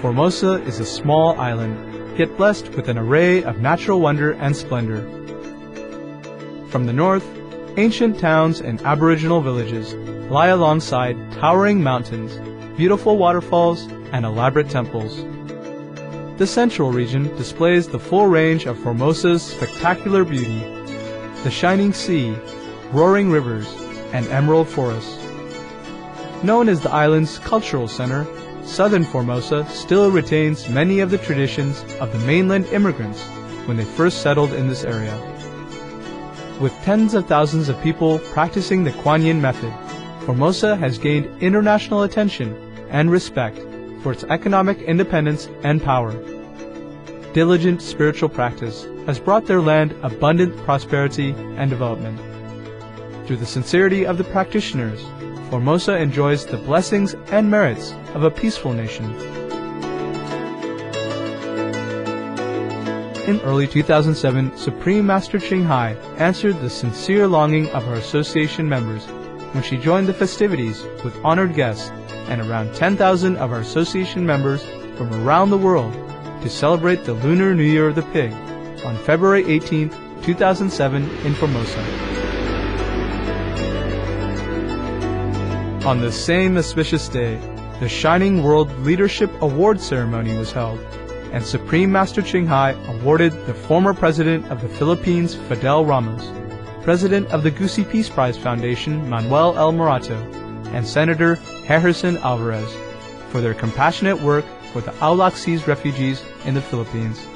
Formosa is a small island, yet blessed with an array of natural wonder and splendor. From the north, ancient towns and aboriginal villages lie alongside towering mountains, beautiful waterfalls, and elaborate temples. The central region displays the full range of Formosa's spectacular beauty: the shining sea, roaring rivers, and emerald forests. Known as the island's cultural center, southern Formosa still retains many of the traditions of the mainland immigrants when they first settled in this area. With tens of thousands of people practicing the Kuan Yin method, Formosa has gained international attention and respect for its economic independence and power. Diligent spiritual practice has brought their land abundant prosperity and development. Through the sincerity of the practitioners, Formosa enjoys the blessings and merits of a peaceful nation. In early 2007, Supreme Master Ching Hai answered the sincere longing of her association members when she joined the festivities with honored guests and around 10,000 of our association members from around the world to celebrate the Lunar New Year of the Pig on February 18, 2007 in Formosa. On the same auspicious day, the Shining World Leadership Award ceremony was held, and Supreme Master Ching Hai awarded the former President of the Philippines, Fidel Ramos, President of the Gusi Peace Prize Foundation, Manuel L. Morato, and Senator Harrison Alvarez for their compassionate work for the Aulaxese refugees in the Philippines.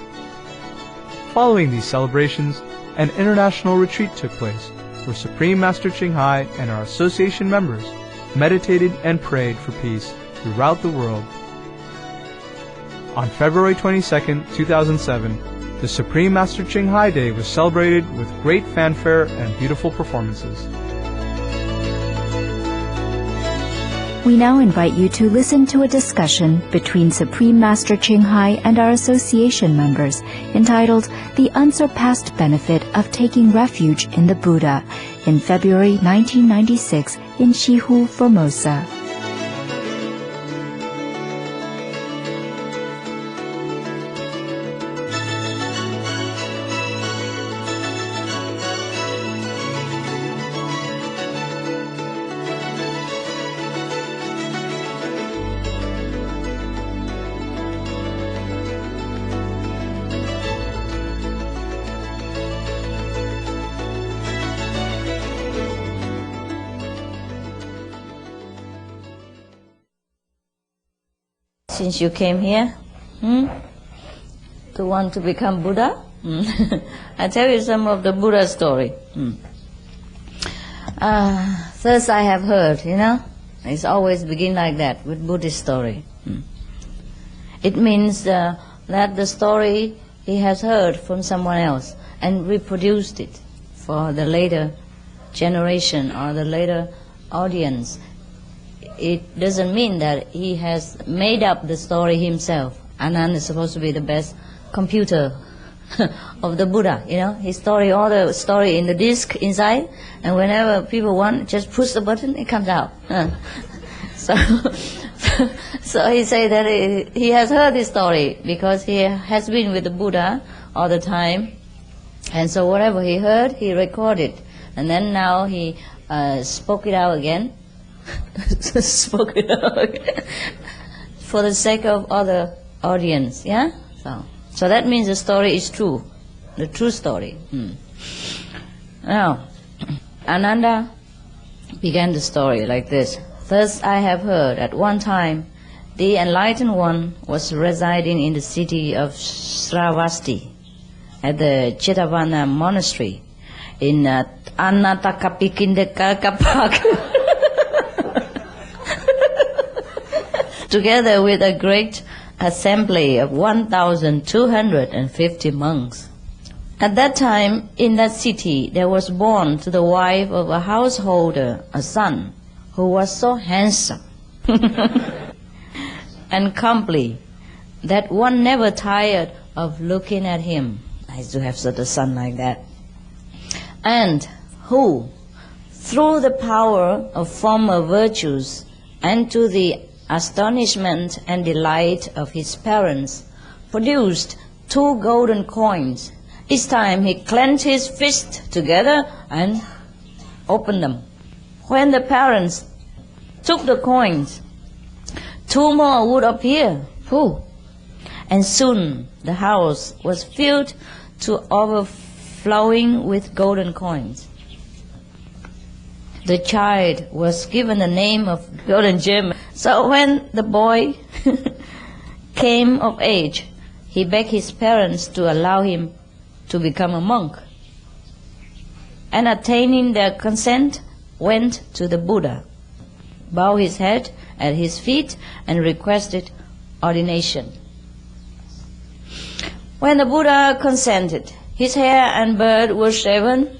Following these celebrations, an international retreat took place where Supreme Master Ching Hai and our association members meditated and prayed for peace throughout the world. On February 22, 2007, the Supreme Master Ching Hai Day was celebrated with great fanfare and beautiful performances. We now invite you to listen to a discussion between Supreme Master Ching Hai and our association members entitled The Unsurpassed Benefit of Taking Refuge in the Buddha in February 1996 in Shihu, Formosa. Since you came here, to want to become Buddha, I tell you some of the Buddha story. First I have heard, it's always begin like that with Buddhist story. It means that the story he has heard from someone else and reproduced it for the later generation or the later audience. It doesn't mean that he has made up the story himself. Anand is supposed to be the best computer of the Buddha, his story, all the story in the disk inside, and whenever people want, just push the button, it comes out. So he say that he has heard this story because he has been with the Buddha all the time, and so whatever he heard, he recorded, and then now he spoke it out again. Spoke it out again for the sake of other audience, yeah? So that means the story is true, the true story. Now, Ananda began the story like this. Thus I have heard at one time the Enlightened One was residing in the city of Sravasti at the Chetavana monastery in Anatakapikindekakapak together with a great assembly of 1,250 monks. At that time, in that city, there was born to the wife of a householder a son who was so handsome and comely that one never tired of looking at him. I used to have such a son like that. And who, through the power of former virtues and to the astonishment and delight of his parents, produced 2 golden coins. Each time he clenched his fist together and opened them. When the parents took the coins, 2 more would appear. And soon the house was filled to overflowing with golden coins. The child was given the name of Golden Gem. So when the boy came of age, he begged his parents to allow him to become a monk. And attaining their consent, went to the Buddha, bowed his head at his feet, and requested ordination. When the Buddha consented, his hair and beard were shaven,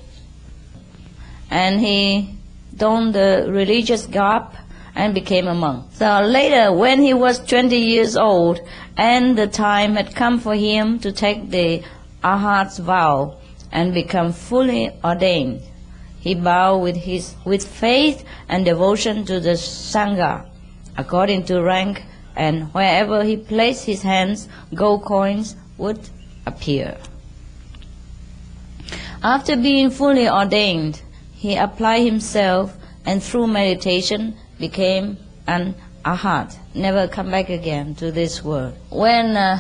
and he donned the religious garb and became a monk. So later, when he was 20 years old, and the time had come for him to take the Arhat's vow and become fully ordained, he bowed with faith and devotion to the Sangha, according to rank, and wherever he placed his hands, gold coins would appear. After being fully ordained, he applied himself and through meditation became an Arhat, never come back again to this world. When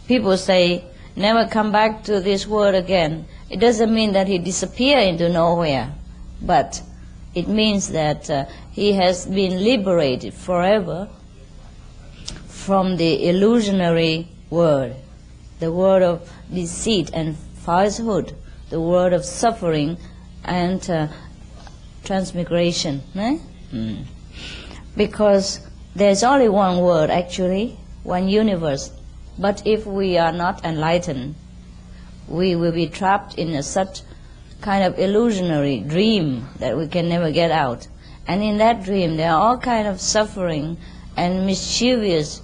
people say, never come back to this world again, it doesn't mean that he disappeared into nowhere, but it means that he has been liberated forever from the illusionary world, the world of deceit and falsehood, the world of suffering and transmigration. Because there's only one world actually, one universe. But if we are not enlightened, we will be trapped in such kind of illusionary dream that we can never get out. And in that dream there are all kind of suffering and mischievous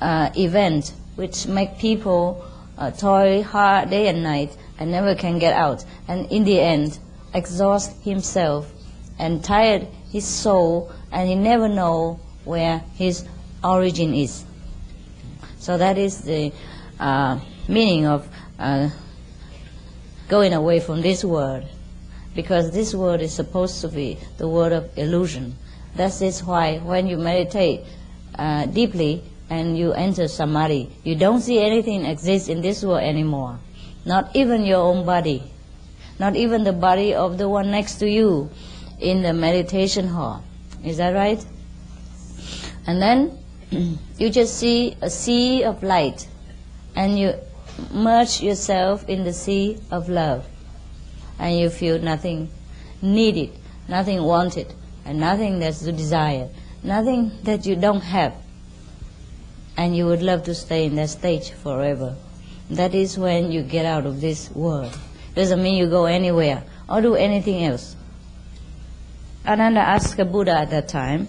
events which make people toil hard day and night and never can get out. And in the end, exhaust himself and tired his soul, and he never know where his origin is. So that is the meaning of going away from this world, because this world is supposed to be the world of illusion. That is why when you meditate deeply and you enter samadhi, you don't see anything exist in this world anymore. Not even your own body, not even the body of the one next to you in the meditation hall. Is that right? And then you just see a sea of light, and you merge yourself in the sea of love, and you feel nothing needed, nothing wanted, and nothing that's to desire, nothing that you don't have, and you would love to stay in that stage forever. That is when you get out of this world. Doesn't mean you go anywhere or do anything else. Ananda asked the Buddha at that time,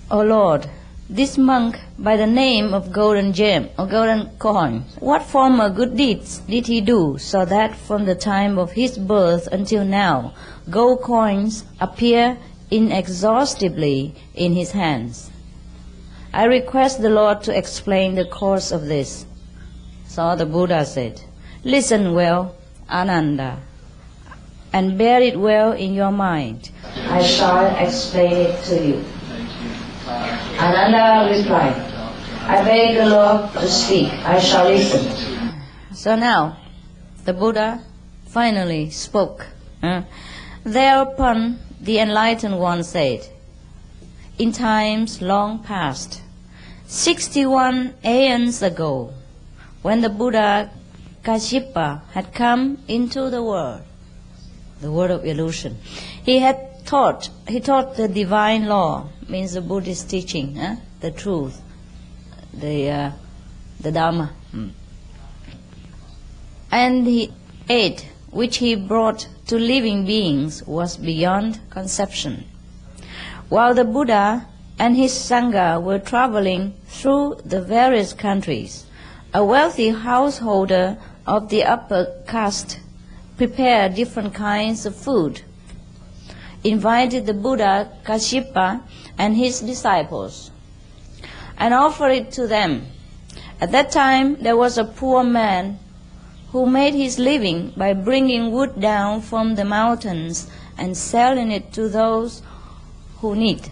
"O Lord, this monk by the name of Golden Gem or Golden Coin, what former good deeds did he do so that from the time of his birth until now, gold coins appear inexhaustibly in his hands? I request the Lord to explain the cause of this." So the Buddha said, "Listen well, Ananda, and bear it well in your mind. I shall explain it to you." Ananda replied, "I beg the Lord to speak. I shall listen." So now, the Buddha finally spoke. Thereupon the enlightened one said, "In times long past, 61 aeons ago, when the Buddha Kassapa had come into the world of illusion, he taught the divine law, means the Buddhist teaching, the truth, the Dharma. And the aid which he brought to living beings was beyond conception. While the Buddha and his Sangha were traveling through the various countries, a wealthy householder of the upper caste prepared different kinds of food. invited the Buddha Kassapa and his disciples and offered it to them. At that time, there was a poor man who made his living by bringing wood down from the mountains and selling it to those who need.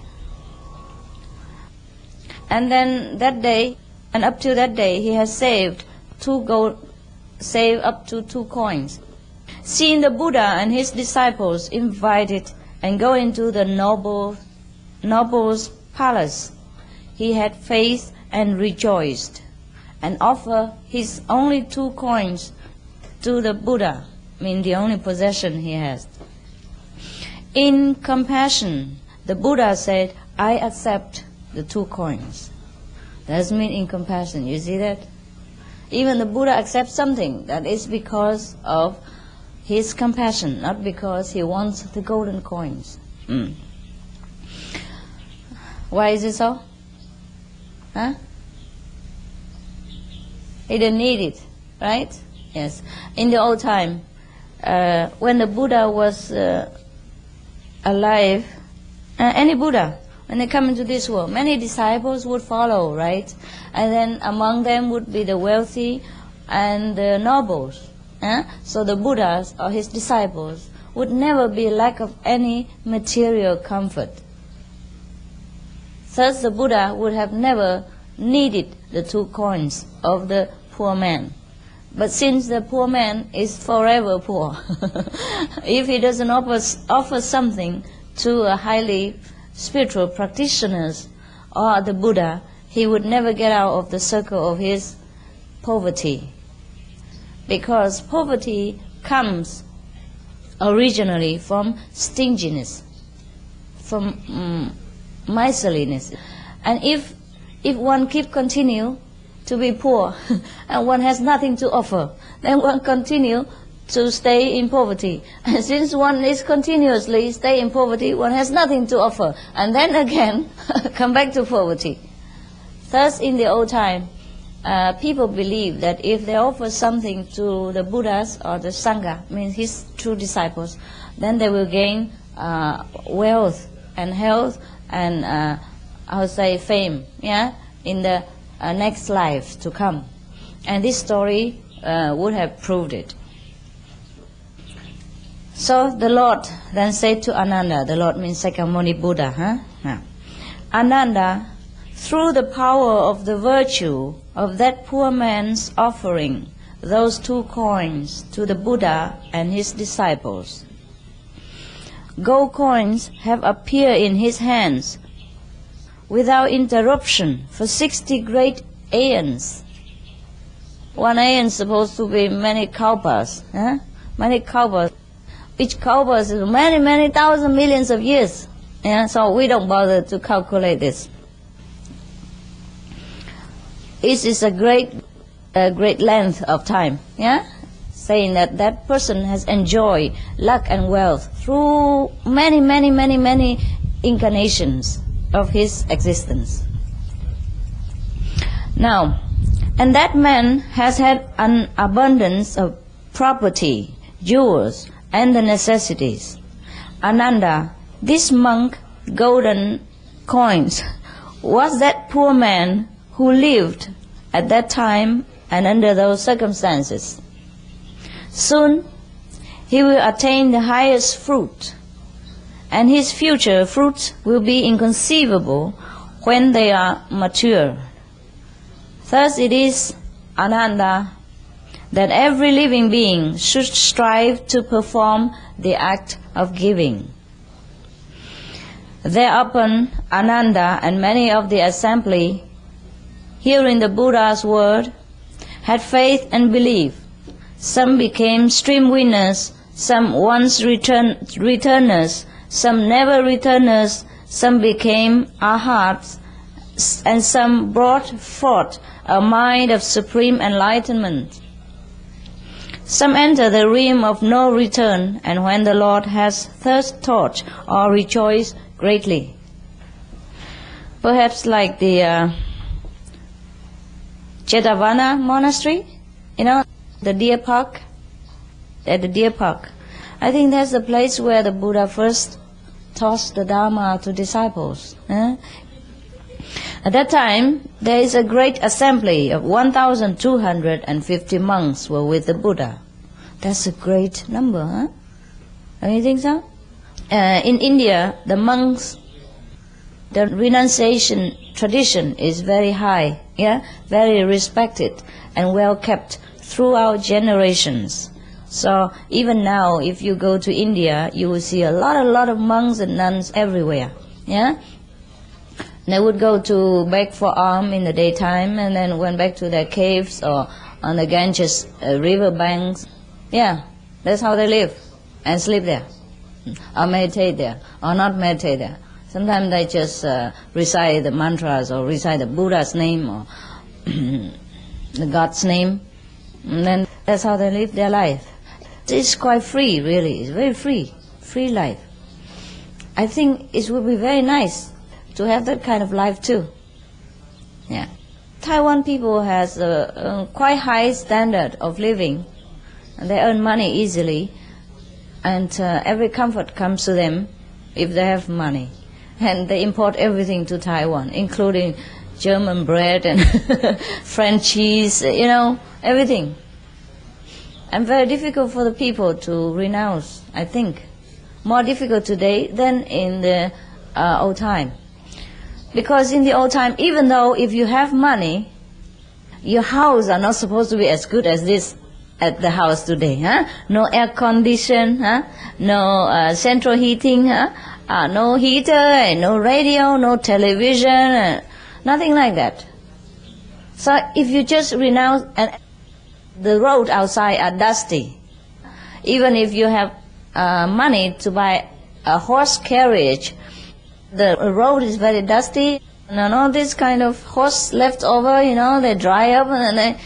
And then that day, and up to that day, he has saved up to 2 coins. Seeing the Buddha and his disciples invited and go into the noble's palace, he had faith and rejoiced, and offered his only 2 coins to the Buddha, the only possession he has. In compassion, the Buddha said, I accept the 2 coins. That's mean in compassion, you see that? Even the Buddha accepts something, that is because of his compassion, not because he wants the golden coins. Why is it so? Huh? He didn't need it, right? Yes. In the old time, when the Buddha was alive, any Buddha, when they come into this world, many disciples would follow, right? And then among them would be the wealthy and the nobles. So the Buddhas or his disciples would never be lack of any material comfort. Thus the Buddha would have never needed the 2 coins of the poor man. But since the poor man is forever poor, if he doesn't offer something to a highly spiritual practitioners or the Buddha, he would never get out of the circle of his poverty. Because poverty comes originally from stinginess, from miserliness. And if one continue to be poor and one has nothing to offer, then one continue to stay in poverty. And since one is continuously stay in poverty, one has nothing to offer, and then again come back to poverty. Thus, in the old time, people believe that if they offer something to the Buddhas or the Sangha, means his true disciples, then they will gain wealth and health and fame, in the next life to come. And this story would have proved it. So the Lord then said to Ananda, the Lord means Sakyamuni Buddha, Ananda, through the power of the virtue of that poor man's offering those 2 coins to the Buddha and his disciples, gold coins have appeared in his hands without interruption for 60 great aeons. 1 aeon is supposed to be many kalpas, many kalpas. Each kalpa is many thousand millions of years. So we don't bother to calculate this. It is a great length of time, saying that that person has enjoyed luck and wealth through many incarnations of his existence. Now, and that man has had an abundance of property, jewels, and the necessities. Ananda, this monk, golden coins, was that poor man who lived at that time and under those circumstances. Soon he will attain the highest fruit, and his future fruits will be inconceivable when they are mature. Thus it is, Ananda, that every living being should strive to perform the act of giving. Thereupon Ananda and many of the assembly, hearing the Buddha's word, had faith and belief. Some became stream winners, some once returners, some never returners, some became arhats, and some brought forth a mind of supreme enlightenment. Some enter the realm of no return, and when the Lord has thus taught, or rejoice greatly. Perhaps like the Jetavana monastery, the deer park, at the deer park. I think that's the place where the Buddha first taught the Dharma to disciples. At that time, there is a great assembly of 1,250 monks were with the Buddha. That's a great number, huh? Don't you think so? In India, the monks, the renunciation tradition is very high, very respected and well kept throughout generations. So even now, if you go to India, you will see a lot of monks and nuns everywhere. They would go to beg for alms in the daytime, and then went back to their caves or on the Ganges river banks. That's how they live and sleep there, or meditate there, or not meditate there. Sometimes they just recite the mantras or recite the Buddha's name or the God's name, and then that's how they live their life. It's quite free, really. It's very free life. I think it would be very nice to have that kind of life too. Taiwan people has a quite high standard of living, and they earn money easily, and every comfort comes to them if they have money. And they import everything to Taiwan, including German bread and French cheese, everything. And very difficult for the people to renounce, I think. More difficult today than in the old time. Because in the old time, even though if you have money, your house are not supposed to be as good as this at the house today. No air condition, no central heating, no heater, no radio, no television, nothing like that. So if you just renounce, and the road outside are dusty. Even if you have money to buy a horse carriage, the road is very dusty, and all this kind of horse left over, they dry up and then they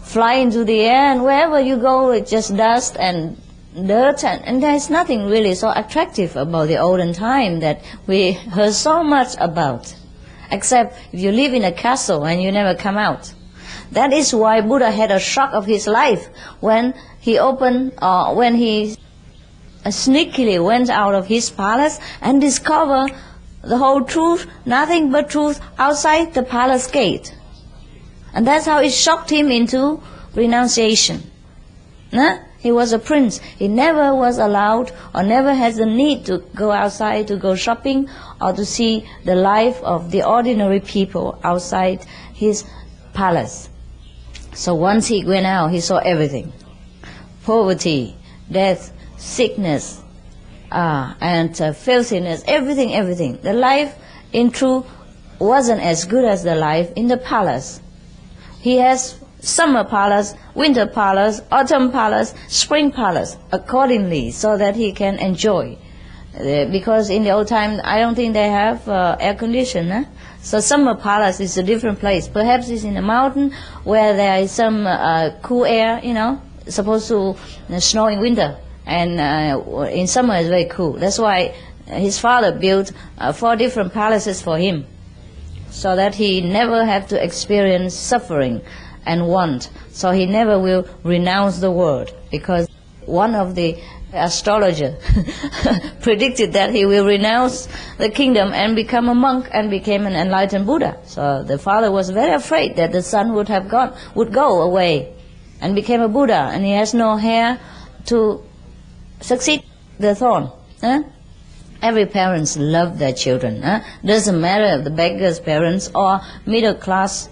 fly into the air, and wherever you go it's just dust and dirt, and there's nothing really so attractive about the olden time that we heard so much about, except if you live in a castle and you never come out. That is why Buddha had a shock of his life when he sneakily went out of his palace and discovered the whole truth, nothing but truth, outside the palace gate. And that's how it shocked him into renunciation. He was a prince. He never was allowed or never has the need to go outside to go shopping or to see the life of the ordinary people outside his palace. So once he went out, he saw everything. Poverty, death, sickness, and filthiness, everything. The life in truth wasn't as good as the life in the palace. He has summer palace, winter palace, autumn palace, spring palace, accordingly, so that he can enjoy. Because in the old time, I don't think they have air condition. So summer palace is a different place. Perhaps it's in a mountain where there is some cool air, supposed to snow in winter. And in summer it's very cool. That's why his father built 4 different palaces for him, so that he never have to experience suffering and want. So he never will renounce the world, because one of the astrologer predicted that he will renounce the kingdom and become a monk and became an enlightened Buddha. So the father was very afraid that the son would go away and became a Buddha, and he has no heir to succeed the throne. Every parents love their children. Doesn't matter if the beggar's parents or middle class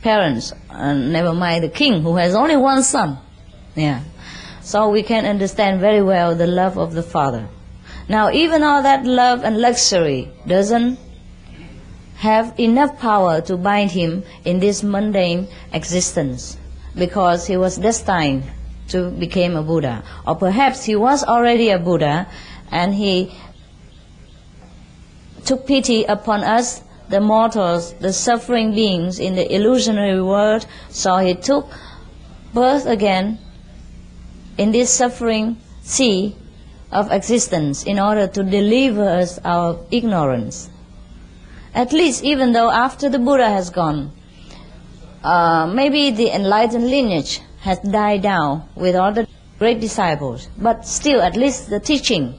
parents, never mind the king who has only one son. So we can understand very well the love of the father. Now even all that love and luxury doesn't have enough power to bind him in this mundane existence, because he was destined to become a Buddha. Or perhaps he was already a Buddha, and he took pity upon us, the mortals, the suffering beings in the illusionary world, so he took birth again in this suffering sea of existence in order to deliver us our ignorance. At least, even though after the Buddha has gone, maybe the enlightened lineage has died down with all the great disciples, but still at least the teaching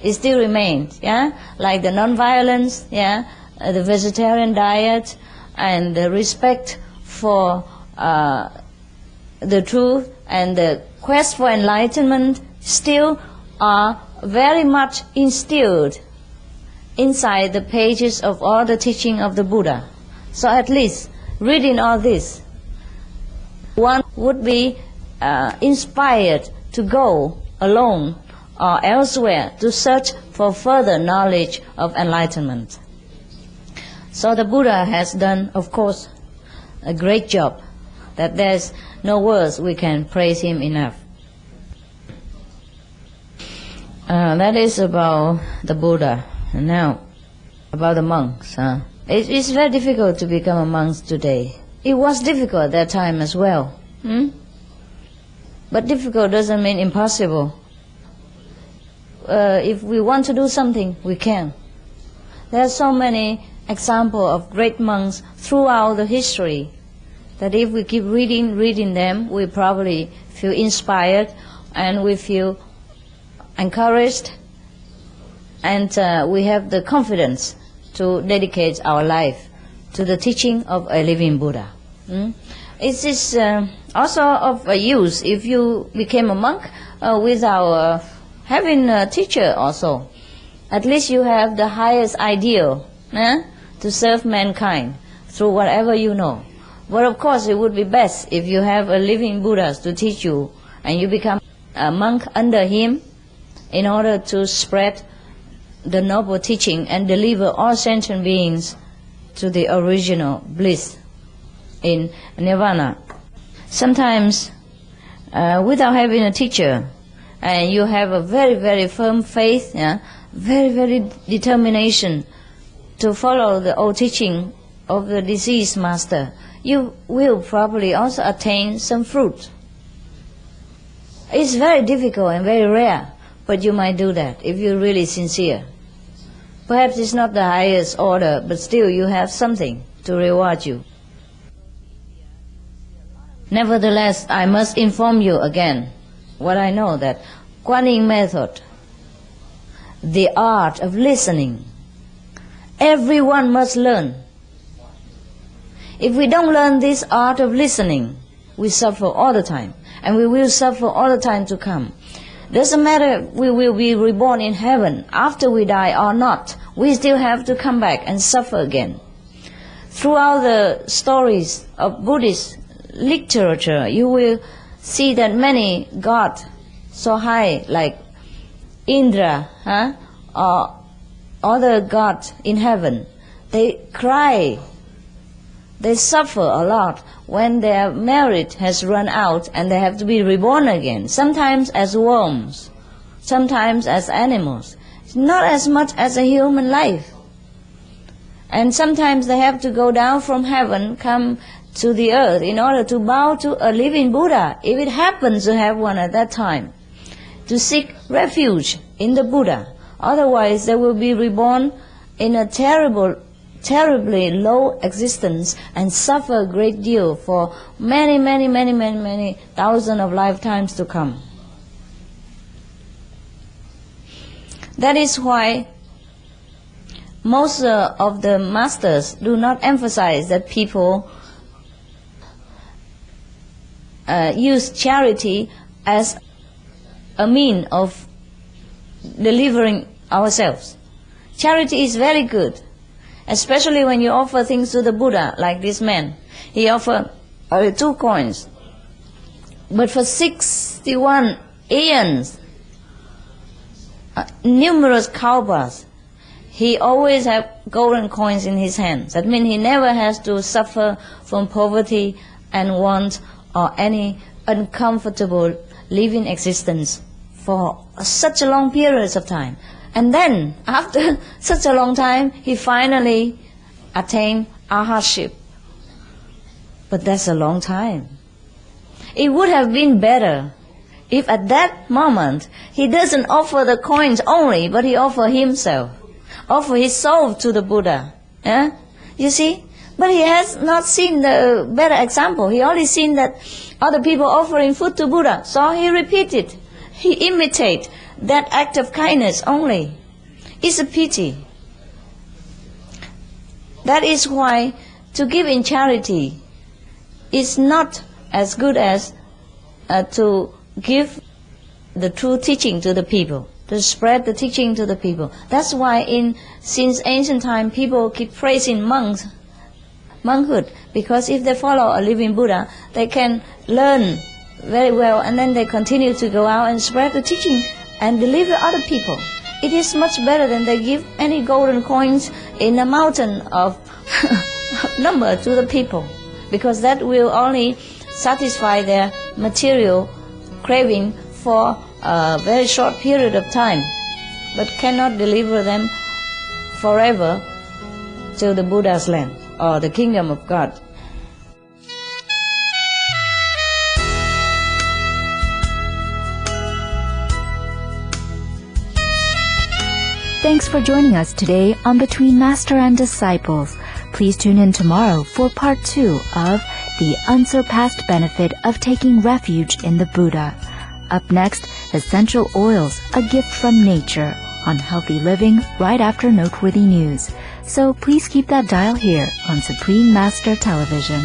it still remains, yeah, like the non-violence, yeah, the vegetarian diet, and the respect for the truth and the quest for enlightenment still are very much instilled inside the pages of all the teaching of the Buddha. So at least reading all this, one would be inspired to go alone or elsewhere to search for further knowledge of enlightenment. So the Buddha has done, of course, a great job, that there's no words we can praise him enough. That is about the Buddha. And now, about the monks. It's very difficult to become a monk today. It was difficult at that time as well. But difficult doesn't mean impossible. If we want to do something, we can. There are so many examples of great monks throughout the history that if we keep reading them, we probably feel inspired and we feel encouraged, and we have the confidence to dedicate our life to the teaching of a living Buddha. It is also of use if you became a monk without having a teacher also. At least you have the highest ideal to serve mankind through whatever you know. But of course it would be best if you have a living Buddha to teach you and you become a monk under him in order to spread the noble teaching and deliver all sentient beings to the original bliss in nirvana. Sometimes without having a teacher, and you have a very, very firm faith, very, very determination to follow the old teaching of the deceased master, you will probably also attain some fruit. It's very difficult and very rare, but you might do that if you're really sincere. Perhaps it's not the highest order, but still you have something to reward you. Nevertheless, I must inform you again what I know, that Guanyin method, the art of listening, everyone must learn. If we don't learn this art of listening, we suffer all the time, and we will suffer all the time to come. Doesn't matter if we will be reborn in heaven after we die or not, we still have to come back and suffer again. Throughout the stories of Buddhist literature, you will see that many gods so high, like Indra, or other gods in heaven, they cry, they suffer a lot when their merit has run out and they have to be reborn again, sometimes as worms, sometimes as animals, not as much as a human life. And sometimes they have to go down from heaven, come to the earth in order to bow to a living Buddha, if it happens to have one at that time, to seek refuge in the Buddha. Otherwise they will be reborn in a terribly low existence and suffer a great deal for many thousands of lifetimes to come. That is why most of the masters do not emphasize that people use charity as a mean of delivering ourselves. Charity is very good, especially when you offer things to the Buddha, like this man. He offered 2 coins, but for 61 aeons, numerous kalpas, he always have golden coins in his hands. That means he never has to suffer from poverty and want or any uncomfortable living existence for such a long periods of time. And then, after such a long time, he finally attained arhatship. But that's a long time. It would have been better if at that moment he doesn't offer the coins only, but he offer himself, offer his soul to the Buddha. You see? But he has not seen the better example. He only seen that other people offering food to Buddha. So he repeated, he imitated that act of kindness only. It's a pity. That is why to give in charity is not as good as to give the true teaching to the people, to spread the teaching to the people. That's why since ancient time people keep praising monkhood, because if they follow a living Buddha, they can learn very well, and then they continue to go out and spread the teaching and deliver other people. It is much better than they give any golden coins in a mountain of number to the people, because that will only satisfy their material craving for a very short period of time, but cannot deliver them forever to the Buddha's land or the kingdom of God. Thanks for joining us today on Between Master and Disciples. Please tune in tomorrow for part 2 of The Unsurpassed Benefit of Taking Refuge in the Buddha. Up next, Essential Oils, a Gift from Nature, on healthy living right after noteworthy news. So please keep that dial here on Supreme Master Television.